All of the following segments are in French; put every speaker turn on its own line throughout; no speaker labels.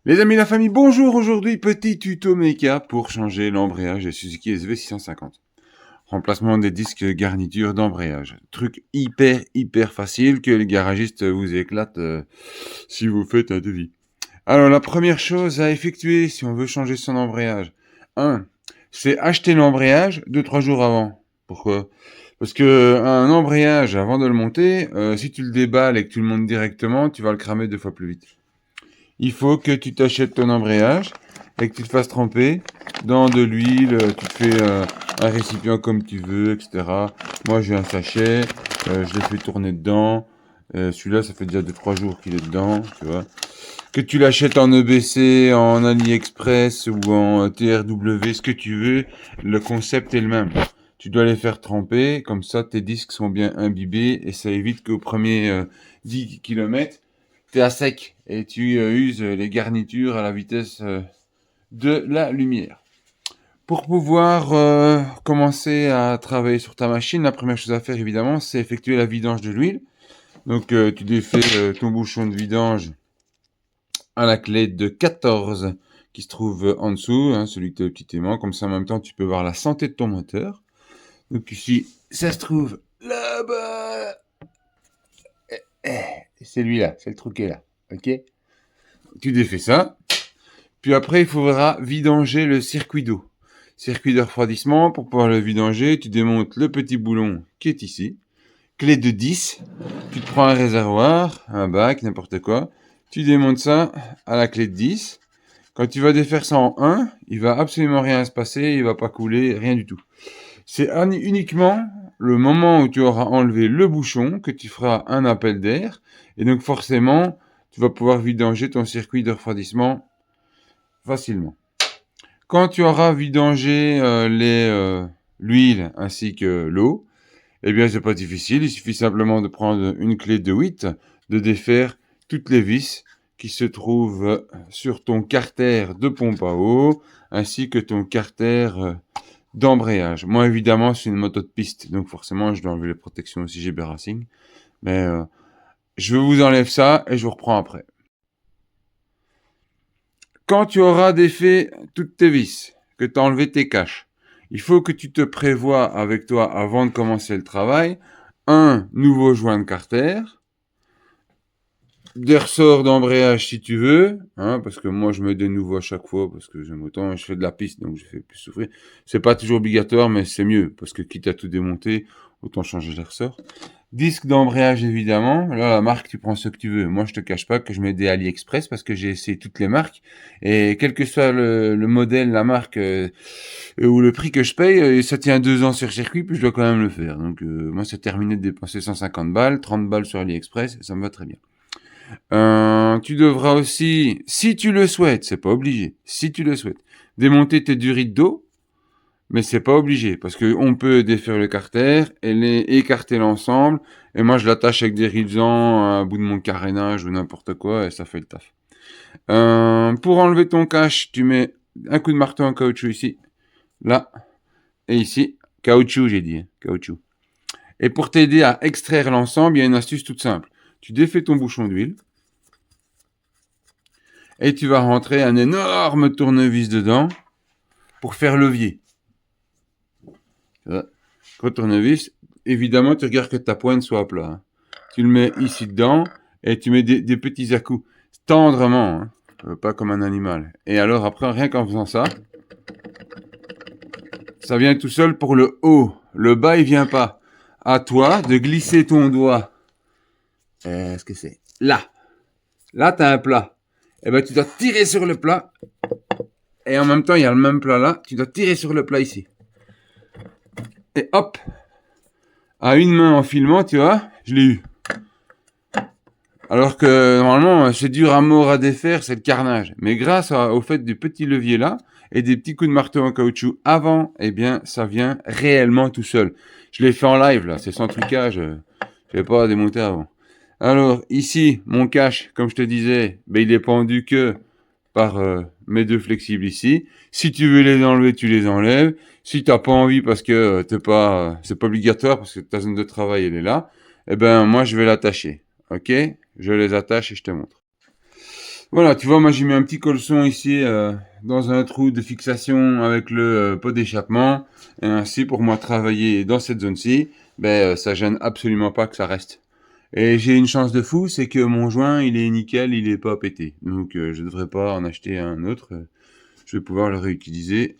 Les amis, la famille, bonjour. Aujourd'hui, petit tuto méca pour changer l'embrayage des Suzuki SV650. Remplacement des disques garniture d'embrayage. Truc hyper facile que les garagistes vous éclatent si vous faites un devis. Alors, la première chose à effectuer si on veut changer son embrayage. C'est acheter l'embrayage 2-3 jours avant. Pourquoi? Parce que un embrayage, avant de le monter, si tu le déballes et que tu le montes directement, tu vas le cramer 2 fois plus vite. Il faut que tu t'achètes ton embrayage et que tu te fasses tremper dans de l'huile. Tu te fais un récipient comme tu veux, etc. Moi, j'ai un sachet. Je le fais tourner dedans. Celui-là, ça fait déjà 2-3 jours qu'il est dedans, tu vois. Que tu l'achètes en EBC, en AliExpress ou en TRW, ce que tu veux, le concept est le même. Tu dois les faire tremper, comme ça tes disques sont bien imbibés et ça évite qu'au premier 10 km, tu es à sec et tu uses les garnitures à la vitesse de la lumière. Pour pouvoir commencer à travailler sur ta machine, la première chose à faire évidemment, c'est effectuer la vidange de l'huile. Donc tu défais ton bouchon de vidange à la clé de 14 qui se trouve en dessous, hein, celui que tu as le petit aimant. Comme ça en même temps tu peux voir la santé de ton moteur. Donc ici, ça se trouve là-bas. C'est lui-là, c'est le truc qui est là. Ok? Tu défais ça. Puis après, il faudra vidanger le circuit d'eau. Circuit de refroidissement, pour pouvoir le vidanger, tu démontes le petit boulon qui est ici. Clé de 10. Tu te prends un réservoir, un bac, n'importe quoi. Tu démontes ça à la clé de 10. Quand tu vas défaire ça en 1, il va absolument rien se passer, il va pas couler, rien du tout. C'est uniquement le moment où tu auras enlevé le bouchon que tu feras un appel d'air. Et donc forcément, tu vas pouvoir vidanger ton circuit de refroidissement facilement. Quand tu auras vidangé l'huile ainsi que l'eau, eh bien c'est pas difficile, il suffit simplement de prendre une clé de 8, de défaire toutes les vis qui se trouvent sur ton carter de pompe à eau, ainsi que ton carter d'embrayage. Moi évidemment c'est une moto de piste, donc forcément je dois enlever les protections aussi GB Racing, mais je vous enlève ça et je vous reprends après. Quand tu auras défait toutes tes vis, que tu as enlevé tes caches, il faut que tu te prévois avec toi avant de commencer le travail un nouveau joint de carter, des ressorts d'embrayage si tu veux, hein, parce que moi je mets des nouveaux à chaque fois parce que j'aime autant, je fais de la piste donc je fais plus souffrir. C'est pas toujours obligatoire mais c'est mieux parce que quitte à tout démonter, autant changer les ressorts. Disque d'embrayage évidemment, là la marque tu prends ce que tu veux. Moi je te cache pas que je mets des AliExpress parce que j'ai essayé toutes les marques et quel que soit le modèle, la marque ou le prix que je paye, ça tient 2 ans sur circuit puis je dois quand même le faire. Donc moi c'est terminé de dépenser 150 balles, 30 balles sur AliExpress, ça me va très bien. Tu devras aussi, si tu le souhaites, c'est pas obligé, si tu le souhaites, démonter tes durites d'eau, mais c'est pas obligé, parce qu'on peut défaire le carter et écarter l'ensemble, et moi je l'attache avec des rivesans à bout de mon carénage ou n'importe quoi, et ça fait le taf. Pour enlever ton cache, tu mets un coup de marteau en caoutchouc ici, là, et ici, caoutchouc j'ai dit, caoutchouc. Et pour t'aider à extraire l'ensemble, il y a une astuce toute simple. Tu défais ton bouchon d'huile, et tu vas rentrer un énorme tournevis dedans pour faire levier. Gros tournevis, évidemment, tu regardes que ta pointe soit à plat. Hein. Tu le mets ici dedans et tu mets des petits à-coups, tendrement, hein, pas comme un animal. Et alors après, rien qu'en faisant ça, ça vient tout seul pour le haut. Le bas, il vient pas. À toi de glisser ton doigt. Est-ce que c'est là? Là, tu as un plat. Et ben, tu dois tirer sur le plat. Et en même temps, il y a le même plat là. Tu dois tirer sur le plat ici. Et hop, à une main en filmant, tu vois, je l'ai eu. Alors que normalement, c'est dur à mort à défaire, c'est le carnage. Mais grâce au fait du petit levier là et des petits coups de marteau en caoutchouc avant, eh bien, ça vient réellement tout seul. Je l'ai fait en live là, c'est sans trucage. Je vais pas démonter avant. Alors ici, mon cache, comme je te disais, ben, il est pendu que par mes deux flexibles ici. Si tu veux les enlever, tu les enlèves. Si t'as pas envie parce que c'est pas obligatoire parce que ta zone de travail elle est là, eh ben moi je vais l'attacher. Ok? Je les attache et je te montre. Voilà, tu vois, moi j'ai mis un petit colson ici dans un trou de fixation avec le pot d'échappement. Et ainsi, pour moi travailler dans cette zone-ci, ça gêne absolument pas que ça reste. Et j'ai une chance de fou, c'est que mon joint, il est nickel, il est pas pété. Donc je devrais pas en acheter un autre. Je vais pouvoir le réutiliser.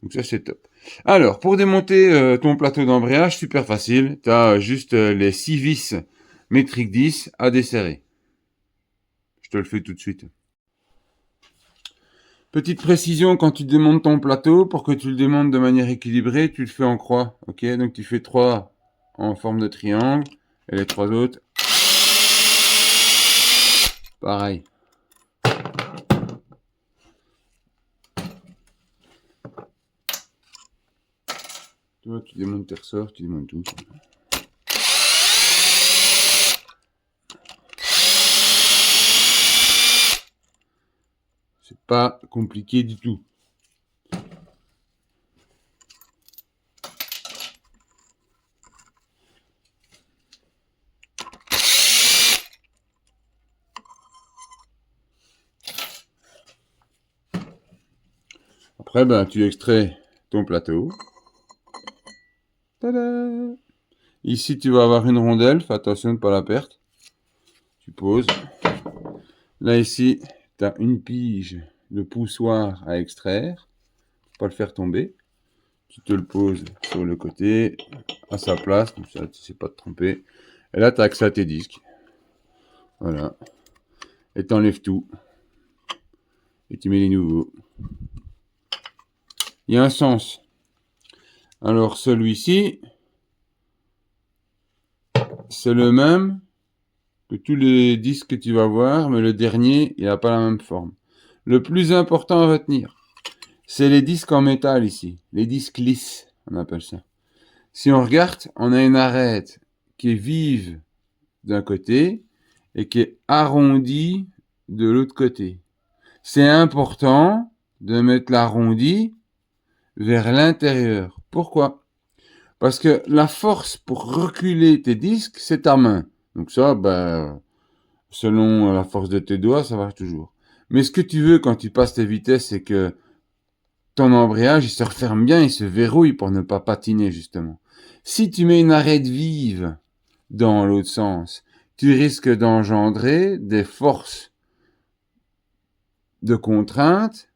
Donc ça, c'est top. Alors, pour démonter ton plateau d'embrayage, super facile. Tu as juste les 6 vis métrique 10 à desserrer. Je te le fais tout de suite. Petite précision, quand tu démontes ton plateau, pour que tu le démontes de manière équilibrée, tu le fais en croix. Ok, donc tu fais 3 en forme de triangle et les 3 autres, pareil. Tu vois, tu démontes tes ressorts, tu démontes tout. C'est pas compliqué du tout. Après, tu extrais ton plateau. Tada! Ici, tu vas avoir une rondelle. Fais attention de ne pas la perdre. Tu poses. Là, ici, tu as une pige de poussoir à extraire. Pas le faire tomber. Tu te le poses sur le côté, à sa place, comme ça, tu ne sais pas te tromper. Et là, tu as accès à tes disques. Voilà. Et tu enlèves tout. Et tu mets les nouveaux. Il y a un sens. Alors, celui-ci, c'est le même que tous les disques que tu vas voir, mais le dernier, il n'a pas la même forme. Le plus important à retenir, c'est les disques en métal ici. Les disques lisses, on appelle ça. Si on regarde, on a une arête qui est vive d'un côté et qui est arrondie de l'autre côté. C'est important de mettre l'arrondi vers l'intérieur. Pourquoi? Parce que la force pour reculer tes disques, c'est ta main. Donc ça, selon la force de tes doigts, ça marche toujours. Mais ce que tu veux quand tu passes tes vitesses, c'est que ton embrayage, il se referme bien, il se verrouille pour ne pas patiner, justement. Si tu mets une arête vive dans l'autre sens, tu risques d'engendrer des forces de contrainte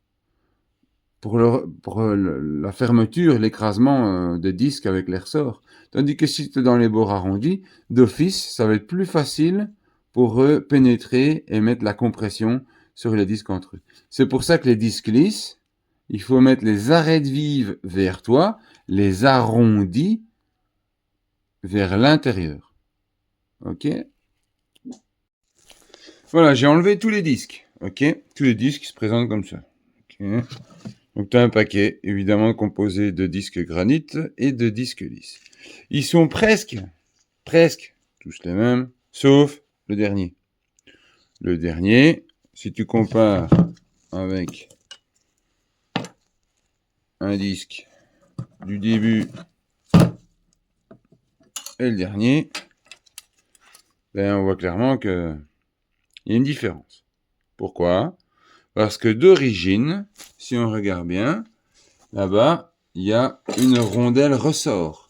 pour la fermeture, l'écrasement des disques avec les ressorts. Tandis que si tu es dans les bords arrondis, d'office, ça va être plus facile pour eux pénétrer et mettre la compression sur les disques entre eux. C'est pour ça que les disques lisses, il faut mettre les arêtes vives vers toi, les arrondis vers l'intérieur. Ok? Voilà, j'ai enlevé tous les disques. Ok? Tous les disques se présentent comme ça. Ok? Donc tu as un paquet, évidemment, composé de disques granit et de disques lisses. Ils sont presque tous les mêmes, sauf le dernier. Le dernier, si tu compares avec un disque du début et le dernier, on voit clairement qu'il y a une différence. Pourquoi? Parce que d'origine, si on regarde bien, là-bas, il y a une rondelle ressort.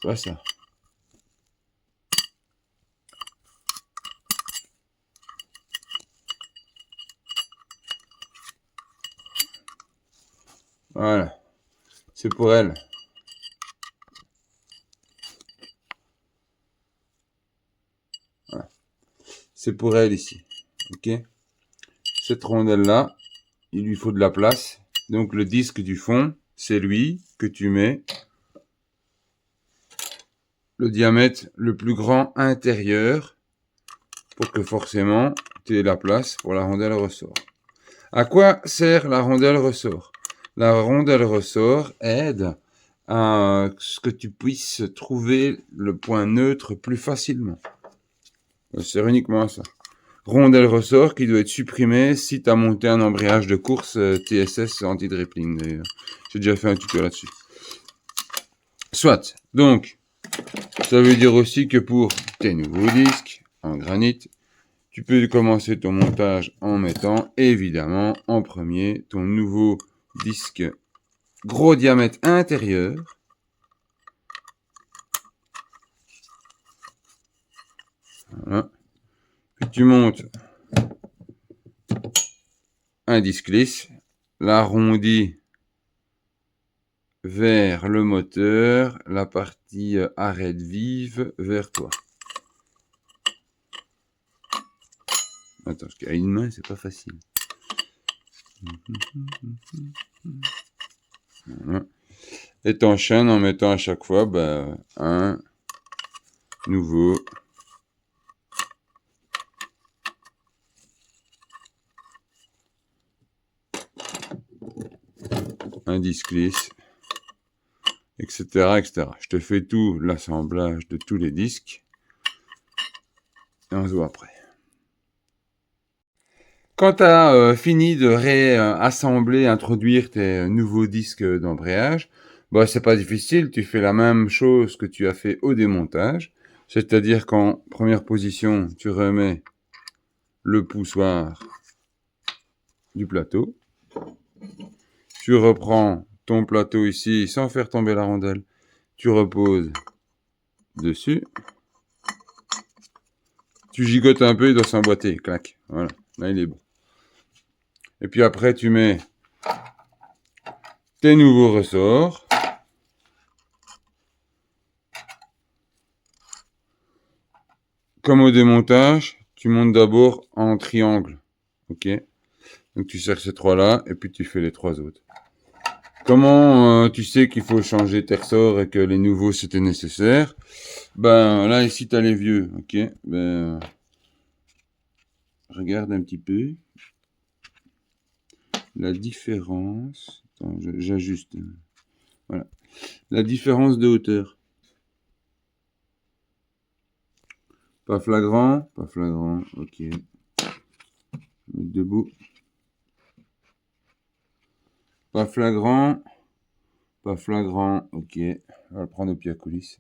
Tu vois ça? Voilà. C'est pour elle. Voilà. C'est pour elle ici. Ok? Cette rondelle-là, il lui faut de la place. Donc le disque du fond, c'est lui que tu mets le diamètre le plus grand intérieur pour que forcément tu aies la place pour la rondelle ressort. À quoi sert la rondelle ressort? La rondelle ressort aide à ce que tu puisses trouver le point neutre plus facilement. Ça sert uniquement à ça. Rondelle ressort qui doit être supprimée si tu as monté un embrayage de course TSS anti-drippling d'ailleurs. J'ai déjà fait un tuto là-dessus. Soit. Donc, ça veut dire aussi que pour tes nouveaux disques en granit, Tu peux commencer ton montage en mettant évidemment en premier ton nouveau disque gros diamètre intérieur. Voilà. Puis tu montes un disque lisse, l'arrondi vers le moteur, la partie arête vive vers toi. Attends, parce qu'à une main, c'est pas facile. Voilà. Et t'enchaînes en mettant à chaque fois un nouveau un disque lisse, etc., etc. Je te fais tout l'assemblage de tous les disques et on se voit après. Quand tu as fini de réassembler, introduire tes nouveaux disques d'embrayage, c'est pas difficile, tu fais la même chose que tu as fait au démontage, c'est-à-dire qu'en première position, tu remets le poussoir du plateau, tu reprends ton plateau ici sans faire tomber la rondelle, tu reposes dessus, tu gigotes un peu, il doit s'emboîter, clac, voilà, là il est bon. Et puis après, tu mets tes nouveaux ressorts. Comme au démontage, tu montes d'abord en triangle. Ok. Donc tu serres ces trois-là et puis tu fais les trois autres. Comment tu sais qu'il faut changer tes ressorts et que les nouveaux c'était nécessaire? Là ici tu as les vieux. Ok. Regarde un petit peu. La différence. Attends, j'ajuste. Voilà. La différence de hauteur. Pas flagrant, ok. Mettre debout. Pas flagrant, ok. On va le prendre au pied à coulisses.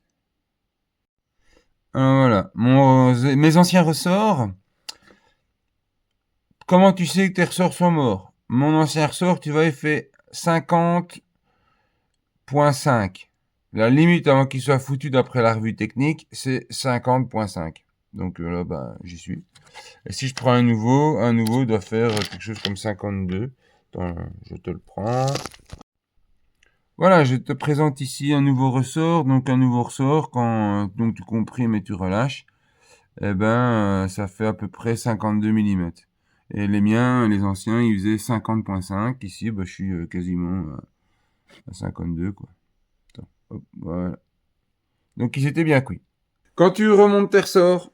Voilà, mes anciens ressorts. Comment tu sais que tes ressorts sont morts? Mon ancien ressort, tu vois, il fait 50.5. La limite avant qu'il soit foutu d'après la revue technique, c'est 50.5. Donc là, j'y suis. Et si je prends un nouveau doit faire quelque chose comme 52. Attends, je te le prends. Voilà, je te présente ici un nouveau ressort. Donc un nouveau ressort, quand donc tu comprimes et tu relâches, ça fait à peu près 52 mm. Et les miens, les anciens, ils faisaient 50.5. Ici, je suis quasiment à 52, quoi. Attends, hop, voilà. Donc ils étaient bien cuits. Quand tu remontes tes ressorts,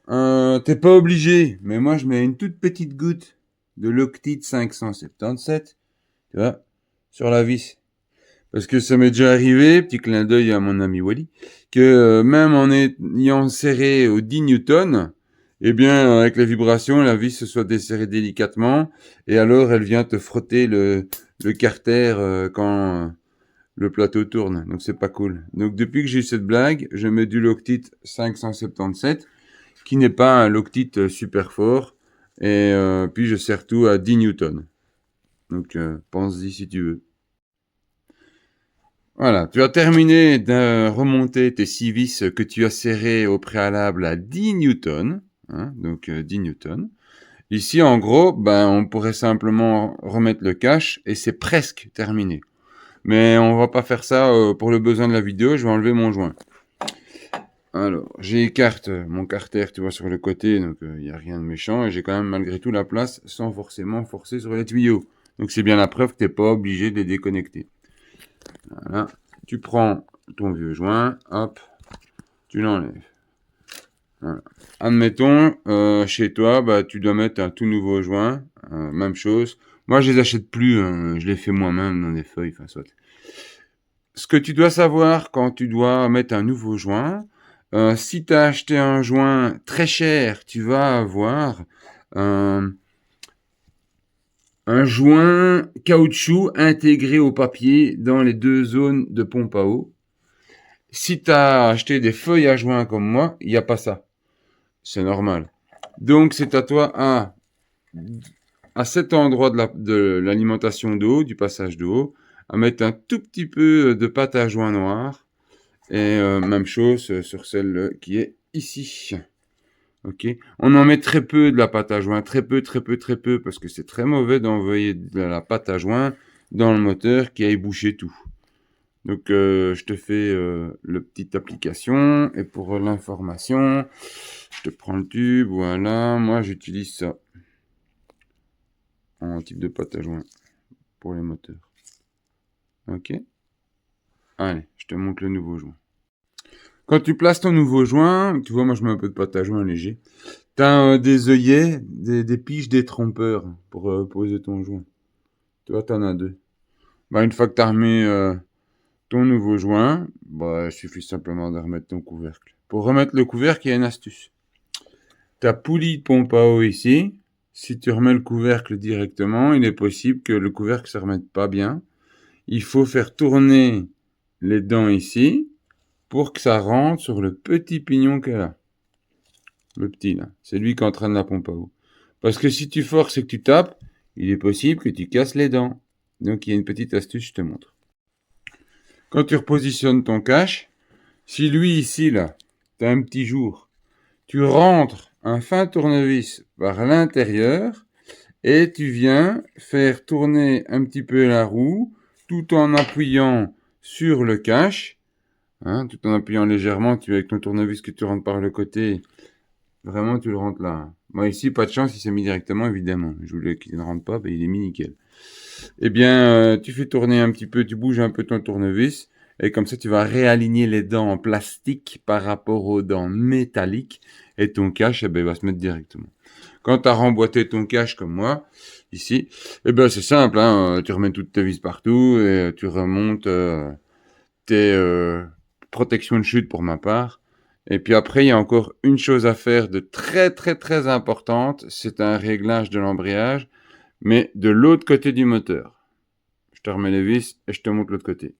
t'es pas obligé, mais moi je mets une toute petite goutte de Loctite 577, tu vois, sur la vis. Parce que ça m'est déjà arrivé, petit clin d'œil à mon ami Wally, que même en ayant serré au 10 newtons, avec les vibrations, la vis se soit desserrée délicatement, et alors elle vient te frotter le carter quand le plateau tourne. Donc c'est pas cool. Donc depuis que j'ai eu cette blague, je mets du Loctite 577, qui n'est pas un Loctite super fort, et puis je serre tout à 10 newtons. Donc pense-y si tu veux. Voilà, tu as terminé de remonter tes 6 vis que tu as serrées au préalable à 10 newtons. Donc 10 newtons. Ici, en gros, on pourrait simplement remettre le cache et c'est presque terminé. Mais on va pas faire ça pour le besoin de la vidéo, je vais enlever mon joint. Alors, j'écarte mon carter, tu vois, sur le côté, donc il n'y a rien de méchant. Et j'ai quand même malgré tout la place sans forcément forcer sur les tuyaux. Donc c'est bien la preuve que tu n'es pas obligé de les déconnecter. Voilà. Tu prends ton vieux joint, hop, tu l'enlèves. Voilà. Admettons, chez toi, tu dois mettre un tout nouveau joint, même chose. Moi, je les achète plus, je les fais moi-même dans des feuilles, enfin soit. Ce que tu dois savoir quand tu dois mettre un nouveau joint, si tu as acheté un joint très cher, tu vas avoir un joint caoutchouc intégré au papier dans les deux zones de pompe à eau. Si tu as acheté des feuilles à joint comme moi, il n'y a pas ça. C'est normal. Donc, c'est à toi à cet endroit de l'alimentation d'eau, du passage d'eau, à mettre un tout petit peu de pâte à joint noir. Et même chose sur celle qui est ici. Ok. On en met très peu de la pâte à joint, très peu, très peu, très peu, parce que c'est très mauvais d'envoyer de la pâte à joint dans le moteur qui aille boucher tout. Donc je te fais le petite application et pour l'information, je te prends le tube, voilà. Moi j'utilise ça en type de pâte à joint pour les moteurs. Ok. Allez, je te montre le nouveau joint. Quand tu places ton nouveau joint, tu vois, moi je mets un peu de pâte à joint léger. T'as des œillets, des piges, des trompeurs pour poser ton joint. Tu vois, t'en as deux. Bah, une fois que t'as remis ton nouveau joint, bah, il suffit simplement de remettre ton couvercle. Pour remettre le couvercle, il y a une astuce. Ta poulie de pompe à eau ici, si tu remets le couvercle directement, il est possible que le couvercle ne se remette pas bien. Il faut faire tourner les dents ici pour que ça rentre sur le petit pignon qu'elle a. Le petit là, c'est lui qui entraîne la pompe à eau. Parce que si tu forces et que tu tapes, il est possible que tu casses les dents. Donc il y a une petite astuce, je te montre. Quand tu repositionnes ton cache, si lui ici là, tu as un petit jour, tu rentres un fin tournevis par l'intérieur et tu viens faire tourner un petit peu la roue tout en appuyant sur le cache, hein, tout en appuyant légèrement, tu avec ton tournevis que tu rentres par le côté. Vraiment, tu le rentres là. Moi, ici, pas de chance, il s'est mis directement, évidemment. Je voulais qu'il ne rentre pas, mais il est mis nickel. Eh bien, tu fais tourner un petit peu, tu bouges un peu ton tournevis, et comme ça, tu vas réaligner les dents en plastique par rapport aux dents métalliques, et ton cache, eh ben, il va se mettre directement. Quand tu as remboîté ton cache comme moi, ici, eh ben, c'est simple, hein, tu remets toutes tes vis partout, et tu remontes tes protections de chute pour ma part. Et puis après, il y a encore une chose à faire de très très très importante, c'est un réglage de l'embrayage, mais de l'autre côté du moteur. Je te remets les vis et je te montre l'autre côté.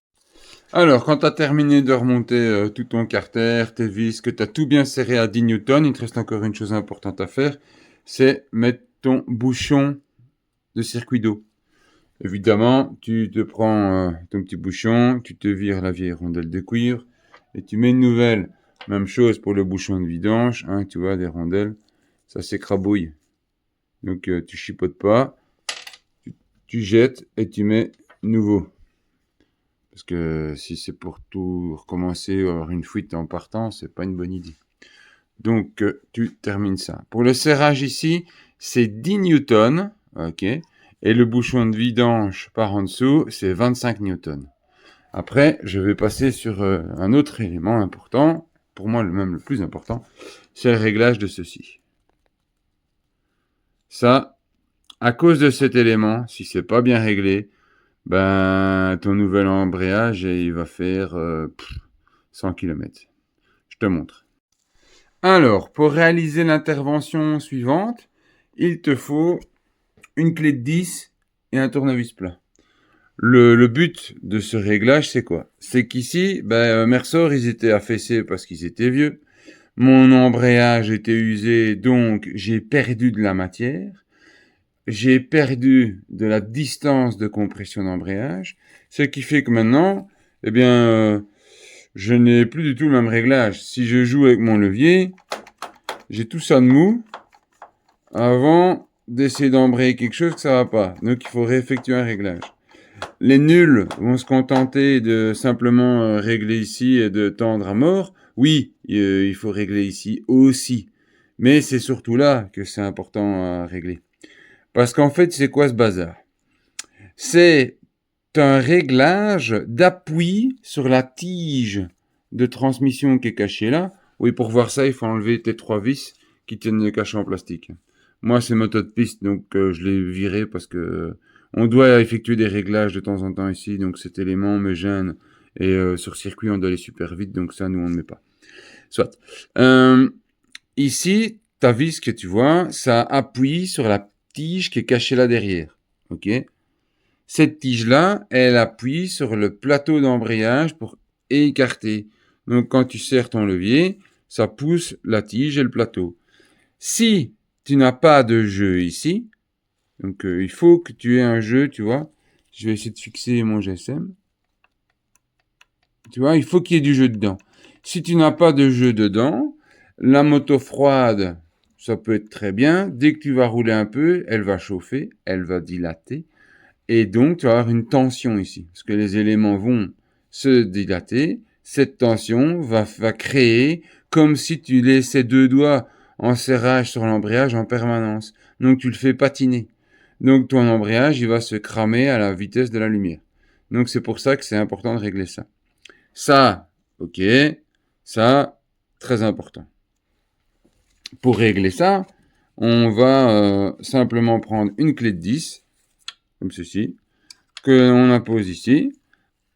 Alors, quand tu as terminé de remonter tout ton carter, tes vis, que tu as tout bien serré à 10 newtons, il te reste encore une chose importante à faire, c'est mettre ton bouchon de circuit d'eau. Évidemment, tu te prends ton petit bouchon, tu te vires la vieille rondelle de cuivre et tu mets une nouvelle. Même chose pour le bouchon de vidange, hein, tu vois, des rondelles, ça s'écrabouille. Donc tu chipotes pas, tu jettes et tu mets nouveau. Parce que si c'est pour tout recommencer, avoir une fuite en partant, c'est pas une bonne idée. Donc tu termines ça. Pour le serrage ici, c'est 10 newtons, ok. Et le bouchon de vidange par en dessous, c'est 25 newtons. Après, je vais passer sur un autre élément important, pour moi même le plus important, c'est le réglage de ceci. Ça, à cause de cet élément, si c'est pas bien réglé, ben ton nouvel embrayage, il va faire 100 km. Je te montre. Alors, pour réaliser l'intervention suivante, il te faut une clé de 10 et un tournevis plat. Le but de ce réglage, c'est quoi? C'est qu'ici, mes ressorts, ils étaient affaissés parce qu'ils étaient vieux. Mon embrayage était usé, donc j'ai perdu de la matière. J'ai perdu de la distance de compression d'embrayage. Ce qui fait que maintenant, eh bien, je n'ai plus du tout le même réglage. Si je joue avec mon levier, j'ai tout ça de mou avant d'essayer d'embrayer quelque chose que ça va pas. Donc il faut réeffectuer un réglage. Les nuls vont se contenter de simplement régler ici et de tendre à mort. Oui, il faut régler ici aussi. Mais c'est surtout là que c'est important à régler. Parce qu'en fait, c'est quoi ce bazar? C'est un réglage d'appui sur la tige de transmission qui est cachée là. Oui, pour voir ça, il faut enlever tes 3 vis qui tiennent le cachet en plastique. Moi, c'est moto de piste, donc je l'ai viré parce que on doit effectuer des réglages de temps en temps ici, donc cet élément me gêne. Et sur circuit, on doit aller super vite, donc ça, nous, on ne met pas. Soit. Ici, ta vis que tu vois, ça appuie sur la tige qui est cachée là derrière. Ok. Cette tige-là, elle appuie sur le plateau d'embrayage pour écarter. Donc, quand tu serres ton levier, ça pousse la tige et le plateau. Si tu n'as pas de jeu ici. Donc, il faut que tu aies un jeu, tu vois. Je vais essayer de fixer mon GSM. Tu vois, il faut qu'il y ait du jeu dedans. Si tu n'as pas de jeu dedans, la moto froide, ça peut être très bien. Dès que tu vas rouler un peu, elle va chauffer, elle va dilater. Et donc, tu vas avoir une tension ici. Parce que les éléments vont se dilater. Cette tension va créer comme si tu laissais deux doigts en serrage sur l'embrayage en permanence. Donc, tu le fais patiner. Donc, ton embrayage, il va se cramer à la vitesse de la lumière. Donc, c'est pour ça que c'est important de régler ça. Ça, ok. Ça, très important. Pour régler ça, on va simplement prendre une clé de 10, comme ceci, que l'on impose ici.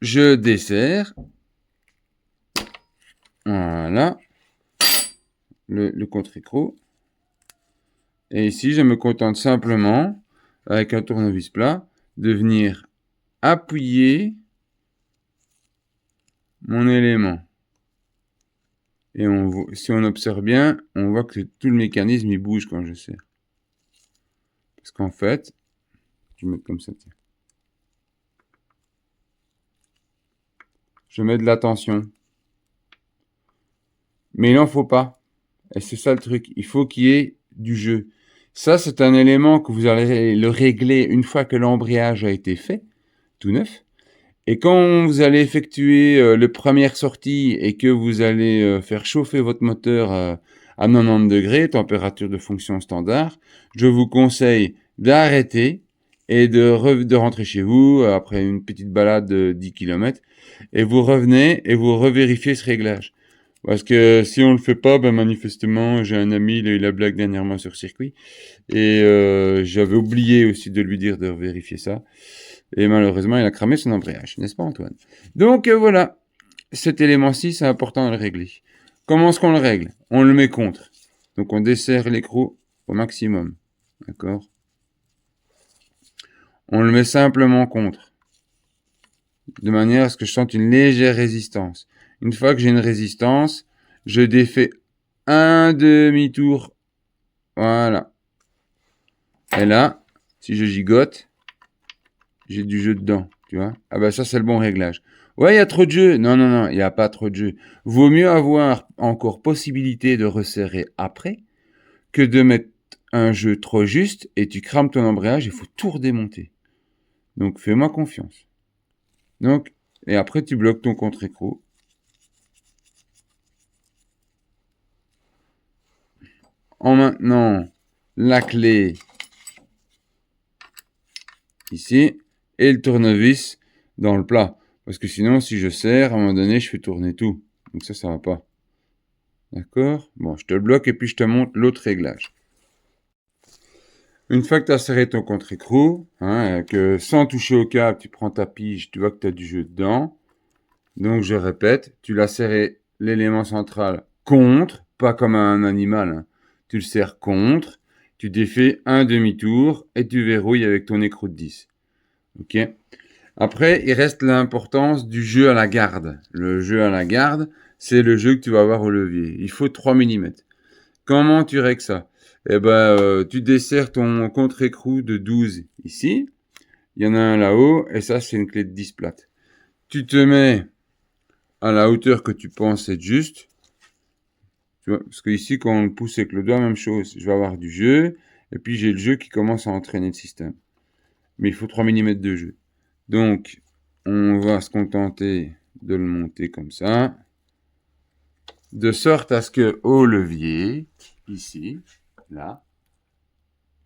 Je desserre. Voilà. Le contre-écrou. Et ici, je me contente simplement, avec un tournevis plat, de venir appuyer mon élément. Et si on observe bien, on voit que tout le mécanisme il bouge quand je serre. Parce qu'en fait, je vais mettre comme ça, tiens. Je mets de la tension. Mais il n'en faut pas. Et c'est ça le truc. Il faut qu'il y ait du jeu. Ça, c'est un élément que vous allez le régler une fois que l'embrayage a été fait, tout neuf. Et quand vous allez effectuer la première sortie et que vous allez faire chauffer votre moteur à 90 degrés, température de fonction standard, je vous conseille d'arrêter et de rentrer chez vous après une petite balade de 10 km. Et vous revenez et vous revérifiez ce réglage. Parce que si on le fait pas, ben manifestement, j'ai un ami, il a eu la blague dernièrement sur circuit. Et j'avais oublié aussi de lui dire de vérifier ça. Et malheureusement, il a cramé son embrayage, n'est-ce pas Antoine? Donc voilà, cet élément-ci, c'est important de le régler. Comment est-ce qu'on le règle? On le met contre. Donc on desserre l'écrou au maximum. D'accord? On le met simplement contre. De manière à ce que je sente une légère résistance. Une fois que j'ai une résistance, je défais un demi-tour. Voilà. Et là, si je gigote, j'ai du jeu dedans, tu vois. Ah bah ça, c'est le bon réglage. Ouais, il y a trop de jeu. Non, non, non, il n'y a pas trop de jeu. Vaut mieux avoir encore possibilité de resserrer après que de mettre un jeu trop juste et tu crames ton embrayage, il faut tout redémonter. Donc, fais-moi confiance. Donc, et après, tu bloques ton contre-écrou. En maintenant la clé ici et le tournevis dans le plat. Parce que sinon, si je serre, à un moment donné, je fais tourner tout. Donc ça va pas. D'accord? Bon, je te le bloque et puis je te montre l'autre réglage. Une fois que tu as serré ton contre-écrou, que sans toucher au câble, tu prends ta pige, tu vois que tu as du jeu dedans. Donc je répète, tu l'as serré l'élément central contre, pas comme un animal. Hein. Tu le serres contre, tu défais un demi-tour et tu verrouilles avec ton écrou de 10. Ok? Après, il reste l'importance du jeu à la garde. Le jeu à la garde, c'est le jeu que tu vas avoir au levier. Il faut 3 mm. Comment tu règles ça? Eh ben, tu desserres ton contre-écrou de 12 ici. Il y en a un là-haut, et ça, c'est une clé de 10 plate. Tu te mets à la hauteur que tu penses être juste. Tu vois, parce que ici, quand on le pousse avec le doigt, même chose. Je vais avoir du jeu, et puis j'ai le jeu qui commence à entraîner le système. Mais il faut 3 mm de jeu. Donc, on va se contenter de le monter comme ça. De sorte à ce que au levier, ici, là,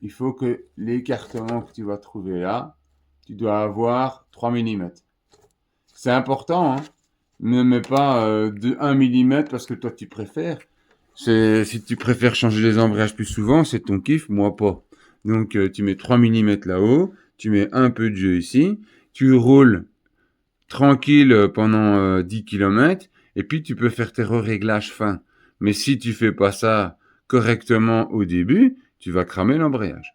il faut que l'écartement que tu vas trouver là, tu dois avoir 3 mm. C'est important, hein. Ne mets pas de 1 mm parce que toi tu préfères. Si tu préfères changer les embrayages plus souvent, c'est ton kiff, moi pas. Donc tu mets 3 mm là-haut, tu mets un peu de jeu ici, tu roules tranquille pendant 10 km, et puis tu peux faire tes réglages fins. Mais si tu fais pas ça correctement au début, tu vas cramer l'embrayage.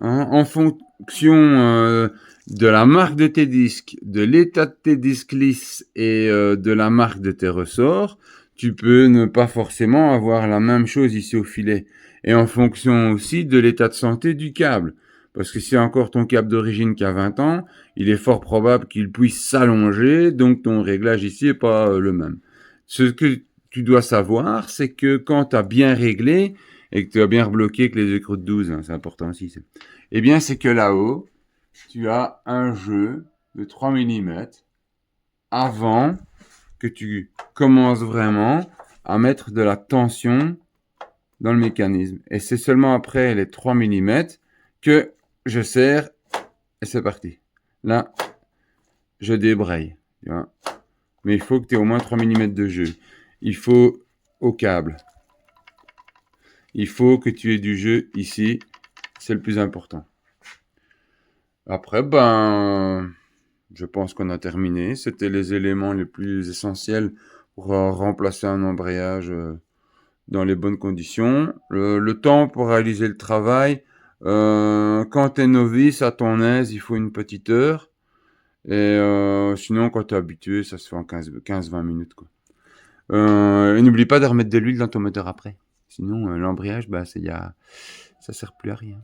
Hein, en fonction de la marque de tes disques, de l'état de tes disques lisses et de la marque de tes ressorts, tu peux ne pas forcément avoir la même chose ici au filet. Et en fonction aussi de l'état de santé du câble. Parce que si c'est encore ton câble d'origine qui a 20 ans, il est fort probable qu'il puisse s'allonger, donc ton réglage ici n'est pas le même. Ce que tu dois savoir, c'est que quand tu as bien réglé et que tu as bien rebloqué que les écrous de 12, hein, c'est important aussi, eh bien c'est que là-haut, tu as un jeu de 3 mm avant que tu commences vraiment à mettre de la tension dans le mécanisme. Et c'est seulement après les 3 mm que je serre et c'est parti. Là, je débraye. Tu vois. Mais il faut que tu aies au moins 3 mm de jeu. Il faut au câble. Il faut que tu aies du jeu ici. C'est le plus important. Après, je pense qu'on a terminé. C'était les éléments les plus essentiels pour remplacer un embrayage dans les bonnes conditions. Le temps pour réaliser le travail, quand tu es novice, à ton aise, il faut une petite heure. Et sinon, quand tu es habitué, ça se fait en 15-20 minutes. Quoi. Et n'oublie pas de remettre de l'huile dans ton moteur après. Sinon, l'embrayage, ça sert plus à rien.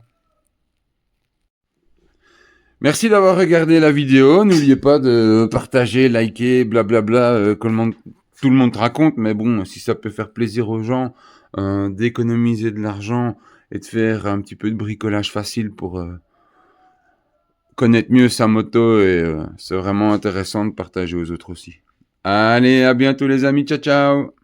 Merci d'avoir regardé la vidéo. N'oubliez pas de partager, liker, blablabla, tout le monde te raconte. Mais bon, si ça peut faire plaisir aux gens, d'économiser de l'argent et de faire un petit peu de bricolage facile pour connaître mieux sa moto, et c'est vraiment intéressant de partager aux autres aussi. Allez, à bientôt les amis. Ciao, ciao!